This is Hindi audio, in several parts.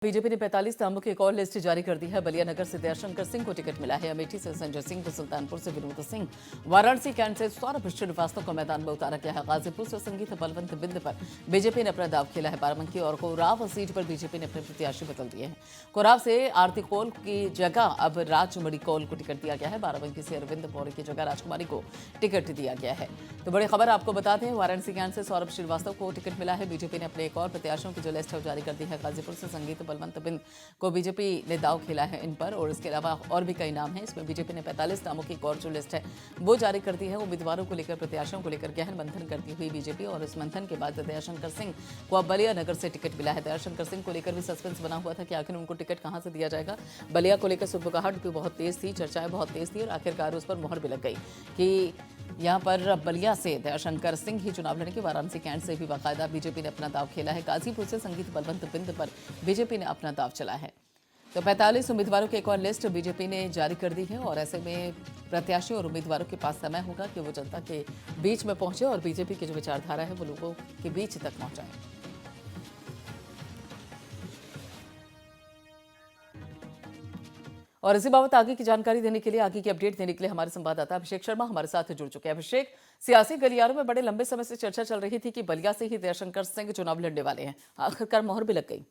बीजेपी ने 45 नामों की एक और लिस्ट जारी कर दी है। बलिया नगर से दयाशंकर सिंह को टिकट मिला है। अमेठी से संजय सिंह को, सुल्तानपुर से विनोद सिंह, वाराणसी कैंट से सौरभ श्रीवास्तव को मैदान में उतारा गया है। गाजीपुर से संगीत बलवंत बिंद पर बीजेपी ने अपना दाव खेला है। बाराबंकी और कोराव सीट पर बीजेपी ने अपने प्रत्याशी बदल दिए हैं। कोराव से आरती कोल की जगह अब राजमणि कोल को टिकट दिया गया है। बाराबंकी से अरविंद पौरे की जगह राजकुमारी को टिकट दिया गया है। तो बड़ी खबर आपको बता दें, वाराणसी कैंट से सौरभ श्रीवास्तव को टिकट मिला है। बीजेपी ने अपने एक और प्रत्याशियों की जो लिस्ट है जारी कर दी है। गाजीपुर से संगीत बलवंत बिंद को बीजेपी ने दाव खेला है इन पर, और इसके अलावा और भी कई नाम हैं। इसमें बीजेपी ने 45 नामों की एक और जो लिस्ट है वो जारी कर दी है। उम्मीदवारों को लेकर, प्रत्याशियों को लेकर गहन मंथन करती हुई बीजेपी, और इस मंथन के बाद दयाशंकर सिंह को अब बलिया नगर से टिकट मिला है। दयाशंकर सिंह को लेकर भी सस्पेंस बना हुआ था कि आखिर उनको टिकट कहां से दिया जाएगा। बलिया को लेकर सुबगाहट भी बहुत तेज थी, चर्चाएं बहुत तेज थी, और आखिरकार उस पर मोहर भी लग गई कि यहां पर बलिया से दयाशंकर सिंह ही चुनाव लड़ेंगे। वाराणसी कैंट से भी बाकायदा बीजेपी ने अपना दाव खेला है। गाजीपुर से संगीत बलवंत बिंद पर बीजेपी ने अपना दाव चला है। तो 45 उम्मीदवारों की एक और लिस्ट बीजेपी ने जारी कर दी है, और ऐसे में प्रत्याशियों और उम्मीदवारों के पास समय होगा कि वो जनता के बीच में पहुंचे और बीजेपी की जो विचारधारा है वो लोगों के बीच तक पहुंचाएं। और इसी बाबत आगे की जानकारी देने के लिए, आगे की अपडेट देने के लिए हमारे संवाददाता अभिषेक शर्मा हमारे साथ जुड़ चुके हैं। अभिषेक, सियासी गलियारों में बड़े लंबे समय से चर्चा चल रही थी कि बलिया से ही दयाशंकर सिंह चुनाव लड़ने वाले हैं, आखिरकार मोहर भी लग गई।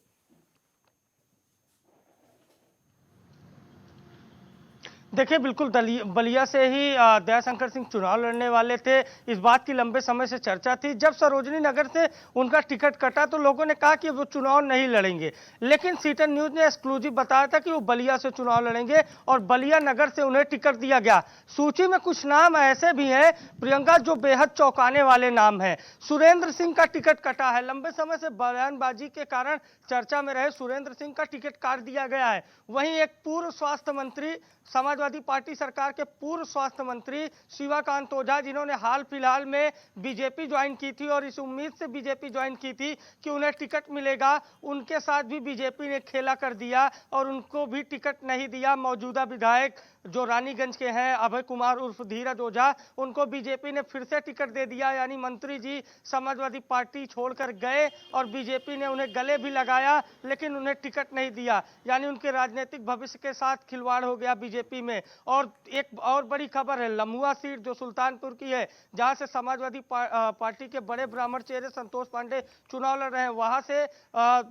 देखिए, बिल्कुल बलिया से ही दयाशंकर सिंह चुनाव लड़ने वाले थे। इस बात की लंबे समय से चर्चा थी। जब सरोजनी नगर से उनका टिकट कटा तो लोगों ने कहा कि वो चुनाव नहीं लड़ेंगे, लेकिन सीटन न्यूज ने एक्सक्लूसिव बताया था कि वो बलिया से चुनाव लड़ेंगे, और बलिया नगर से उन्हें टिकट दिया गया। सूची में कुछ नाम ऐसे भी हैं, प्रियंका, जो बेहद चौंकाने वाले नाम हैं। सुरेंद्र सिंह का टिकट कटा है। लंबे समय से बयानबाजी के कारण चर्चा में रहे सुरेंद्र सिंह का टिकट काट दिया गया है। वहीं एक पूर्व स्वास्थ्य मंत्री, समाजवादी पार्टी सरकार के पूर्व स्वास्थ्य मंत्री शिवाकांत ओझा, जिन्होंने हाल फिलहाल में बीजेपी ज्वाइन की थी और इस उम्मीद से बीजेपी ज्वाइन की थी कि उन्हें टिकट मिलेगा, उनके साथ भी बीजेपी ने खेला कर दिया और उनको भी टिकट नहीं दिया। मौजूदा विधायक जो रानीगंज के हैं, अभय कुमार उर्फ धीरज ओझा, उनको बीजेपी ने फिर से टिकट दे दिया। यानी मंत्री जी समाजवादी पार्टी छोड़कर गए और बीजेपी ने उन्हें गले भी लगाया, लेकिन उन्हें टिकट नहीं दिया। यानी उनके राजनीतिक भविष्य के साथ खिलवाड़ हो गया बीजेपी में। और एक और बड़ी खबर है, लम्हुआ सीट जो सुल्तानपुर की है, जहां से समाजवादी पार्टी के बड़े ब्राह्मण चेहरे संतोष पांडे चुनाव लड़ रहे हैं, वहां से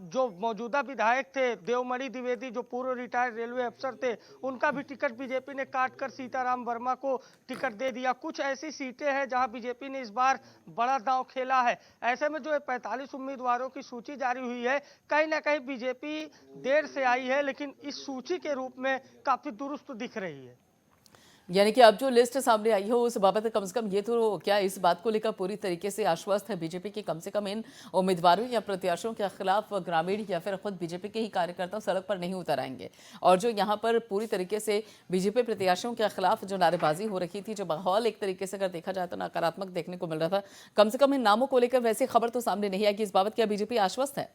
जो मौजूदा विधायक थे देवमणि द्विवेदी, जो पूर्व रिटायर्ड रेलवे अफसर थे, उनका भी टिकट बीजेपी ने काटकर सीताराम वर्मा को टिकट दे दिया। कुछ ऐसी सीटें हैं जहां बीजेपी ने इस बार बड़ा दांव खेला है। ऐसे में जो 45 उम्मीदवारों की सूची जारी हुई है, कहीं ना कहीं बीजेपी देर से आई है, लेकिन इस सूची के रूप में काफी दुरुस्त दिख रही है। यानी कि अब जो लिस्ट सामने आई हो उस बाबत कम से कम ये तो क्या इस बात को लेकर पूरी तरीके से आश्वस्त है बीजेपी की, कम से कम इन उम्मीदवारों या प्रत्याशियों के खिलाफ ग्रामीण या फिर खुद बीजेपी के ही कार्यकर्ता सड़क पर नहीं उतर आएंगे। और जो यहाँ पर पूरी तरीके से बीजेपी प्रत्याशियों के खिलाफ जो नारेबाजी हो रही थी, जो माहौल एक तरीके से अगर देखा जाए तो नकारात्मक देखने को मिल रहा था, कम से कम इन नामों को लेकर वैसी खबर तो सामने नहीं आई कि इस बाबत क्या बीजेपी आश्वस्त है?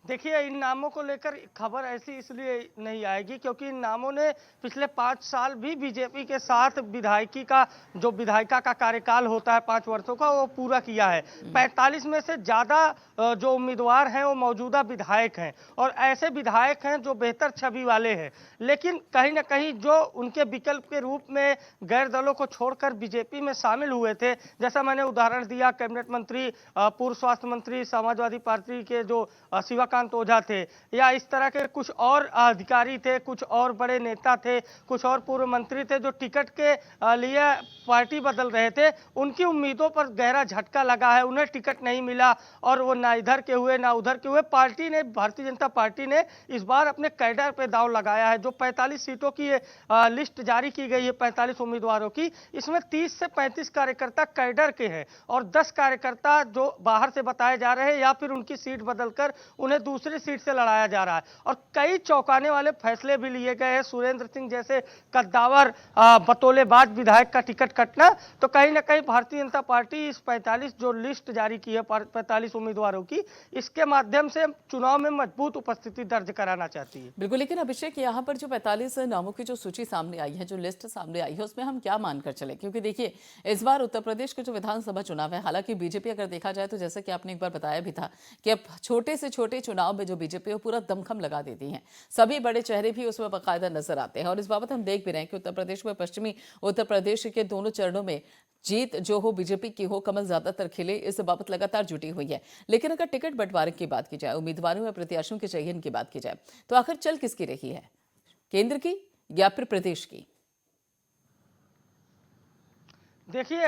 देखिए, इन नामों को लेकर खबर ऐसी इसलिए नहीं आएगी क्योंकि इन नामों ने पिछले 5 साल भी बीजेपी के साथ विधायिका का कार्यकाल होता है 5 वर्षों का, वो पूरा किया है। 45 में से ज्यादा जो उम्मीदवार हैं वो मौजूदा विधायक हैं, और ऐसे विधायक हैं जो बेहतर छवि वाले हैं, लेकिन कहीं ना कहीं जो उनके विकल्प के रूप में गैर दलों को छोड़कर बीजेपी में शामिल हुए थे, जैसा मैंने उदाहरण दिया, कैबिनेट मंत्री, पूर्व स्वास्थ्य मंत्री, समाजवादी पार्टी के जो शिवाकांत ओझा थे, या इस तरह के कुछ और अधिकारी थे, कुछ और बड़े नेता थे, कुछ और पूर्व मंत्री थे, जो टिकट के लिए पार्टी बदल रहे थे, उनकी उम्मीदों पर गहरा झटका लगा है। उन्हें टिकट नहीं मिला और वो ना इधर के हुए ना उधर के हुए। भारतीय जनता पार्टी ने इस बार अपने कैडर पे दांव लगाया है। जो 45 सीटों की लिस्ट जारी की गई है 45 उम्मीदवारों की, इसमें 30 से 35 कार्यकर्ता कैडर के हैं और 10 कार्यकर्ता जो बाहर से बताए जा रहे हैं या फिर उनकी सीट बदलकर उन्हें दूसरी सीट से लड़ाया जा रहा है और कई चौंकाने वाले फैसले भी लिए गए हैं। सुरेंद्र सिंह जैसे कद्दावर बतौलेबाज विधायक का टिकट कटना, तो कहीं ना कहीं भारतीय जनता पार्टी इस 45 जो लिस्ट जारी की है 45 उम्मीदवारों की, इसके माध्यम से चुनाव में मजबूत उपस्थिति दर्ज कराना चाहती है। बिल्कुल, लेकिन अभिषेक यहाँ पर जो 45 नामों की जो सूची सामने आई है, जो लिस्ट सामने आई है, उसमें हम क्या मानकर चले? क्योंकि देखिए इस बार उत्तर प्रदेश के जो विधानसभा चुनाव है, हालांकि बीजेपी अगर देखा जाए तो जैसे कि आपने एक बार बताया भी था कि अब छोटे से छोटे चुनाव में जो बीजेपी है पूरा दमखम लगा देती है, सभी बड़े चेहरे भी उसमें बाकायदा नजर आते हैं। और इस बाबत हम देख भी रहे हैं कि उत्तर प्रदेश में, पश्चिमी उत्तर प्रदेश के दोनों चरणों में जीत जो हो बीजेपी की हो, कमल ज्यादातर खिले, इस बाबत लगातार जुटी हुई है। लेकिन अगर टिकट बंटवारे की बात की जाए, उम्मीदवारों या प्रत्याशियों के चयन की बात की जाए, तो आखिर चल किसकी रही है, केंद्र की या फिर प्रदेश की? देखिए,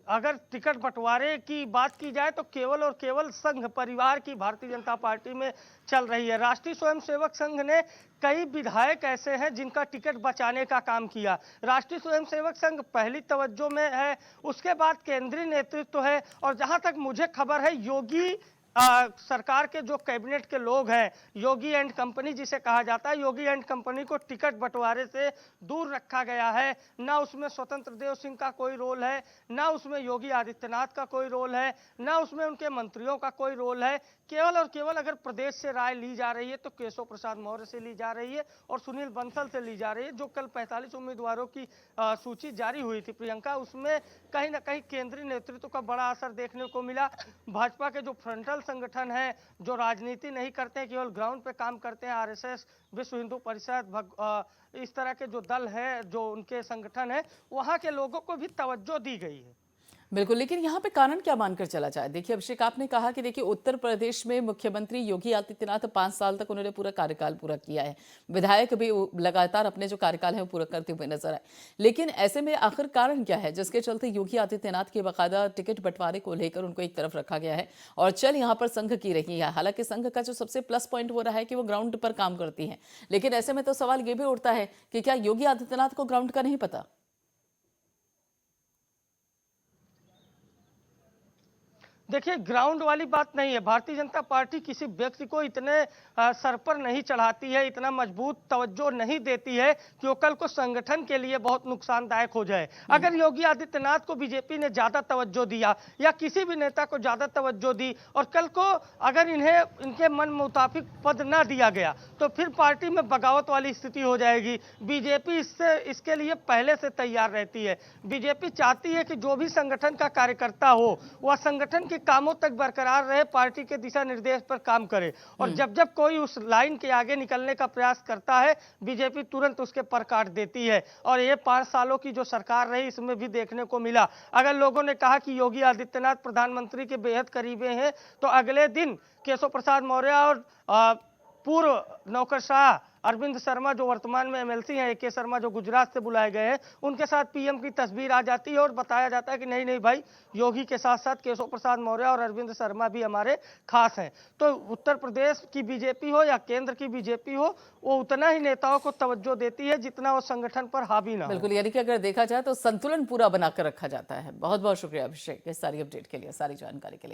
अगर टिकट बंटवारे की बात की जाए तो केवल और केवल संघ परिवार की भारतीय जनता पार्टी में चल रही है। राष्ट्रीय स्वयंसेवक संघ ने कई विधायक ऐसे हैं जिनका टिकट बचाने का काम किया। राष्ट्रीय स्वयंसेवक संघ पहली तवज्जो में है, उसके बाद केंद्रीय नेतृत्व है और जहां तक मुझे खबर है योगी सरकार के जो कैबिनेट के लोग हैं, योगी एंड कंपनी जिसे कहा जाता है, योगी एंड कंपनी को टिकट बंटवारे से दूर रखा गया है। ना उसमें स्वतंत्र देव सिंह का कोई रोल है, ना उसमें योगी आदित्यनाथ का कोई रोल है, ना उसमें उनके मंत्रियों का कोई रोल है। केवल और केवल अगर प्रदेश से राय ली जा रही है तो केशव प्रसाद मौर्य से ली जा रही है और सुनील बंसल से ली जा रही है। जो कल 45 उम्मीदवारों की सूची जारी हुई थी प्रियंका, उसमें कहीं ना कहीं केंद्रीय नेतृत्व का बड़ा असर देखने को मिला। भाजपा के जो फ्रंटल संगठन है, जो राजनीति नहीं करते हैं, केवल ग्राउंड पे काम करते हैं, आरएसएस, विश्व हिंदू परिषद, इस तरह के जो दल है, जो उनके संगठन है, वहां के लोगों को भी तवज्जो दी गई है। बिल्कुल, लेकिन यहाँ पे कारण क्या मानकर चला जाए? देखिए अभिषेक, आपने कहा कि देखिए उत्तर प्रदेश में मुख्यमंत्री योगी आदित्यनाथ 5 साल तक उन्होंने पूरा कार्यकाल पूरा किया है, विधायक भी लगातार अपने जो कार्यकाल है वो पूरा करते हुए नजर आए। लेकिन ऐसे में आखिर कारण क्या है जिसके चलते योगी आदित्यनाथ के बाकायदा टिकट बंटवारे को लेकर उनको एक तरफ रखा गया है और चल यहाँ पर संघ की रही है? हालांकि संघ का जो सबसे प्लस पॉइंट हो रहा है कि वो ग्राउंड पर काम करती है, लेकिन ऐसे में तो सवाल ये भी उठता है कि क्या योगी आदित्यनाथ को ग्राउंड का नहीं पता? देखिए, ग्राउंड वाली बात नहीं है। भारतीय जनता पार्टी किसी व्यक्ति को इतने सर पर नहीं चढ़ाती है, इतना मजबूत तवज्जो नहीं देती है कि वो कल को संगठन के लिए बहुत नुकसानदायक हो जाए। अगर योगी आदित्यनाथ को बीजेपी ने ज्यादा तवज्जो दिया या किसी भी नेता को ज्यादा तवज्जो दी और कल को अगर इन्हें इनके मन मुताबिक पद ना दिया गया तो फिर पार्टी में बगावत वाली स्थिति हो जाएगी। बीजेपी इसके लिए पहले से तैयार रहती है। बीजेपी चाहती है कि जो भी संगठन का कार्यकर्ता हो वह संगठन के कामों तक बरकरार रहे, पार्टी के दिशा निर्देश पर काम करे और जब जब कोई उस लाइन के आगे निकलने का प्रयास करता है, बीजेपी तुरंत उसके पर काट देती है। और ये 5 सालों की जो सरकार रही, इसमें भी देखने को मिला। अगर लोगों ने कहा कि योगी आदित्यनाथ प्रधानमंत्री के बेहद करीबी हैं, तो अगले दिन केशव प्रसाद मौर्य और पूर्व नौकरशाह अरविंद शर्मा, जो वर्तमान में एमएलसी हैं, AK शर्मा जो गुजरात से बुलाए गए हैं, उनके साथ पीएम की तस्वीर आ जाती है और बताया जाता है कि नहीं नहीं भाई, योगी के साथ साथ केशव प्रसाद मौर्य और अरविंद शर्मा भी हमारे खास हैं। तो उत्तर प्रदेश की बीजेपी हो या केंद्र की बीजेपी हो, वो उतना ही नेताओं को तवज्जो देती है जितना वो संगठन पर हावी ना हो। बिल्कुल, यानी कि अगर देखा जाए तो संतुलन पूरा बनाकर रखा जाता है। बहुत बहुत शुक्रिया अभिषेक इस सारी अपडेट के लिए, सारी जानकारी के लिए।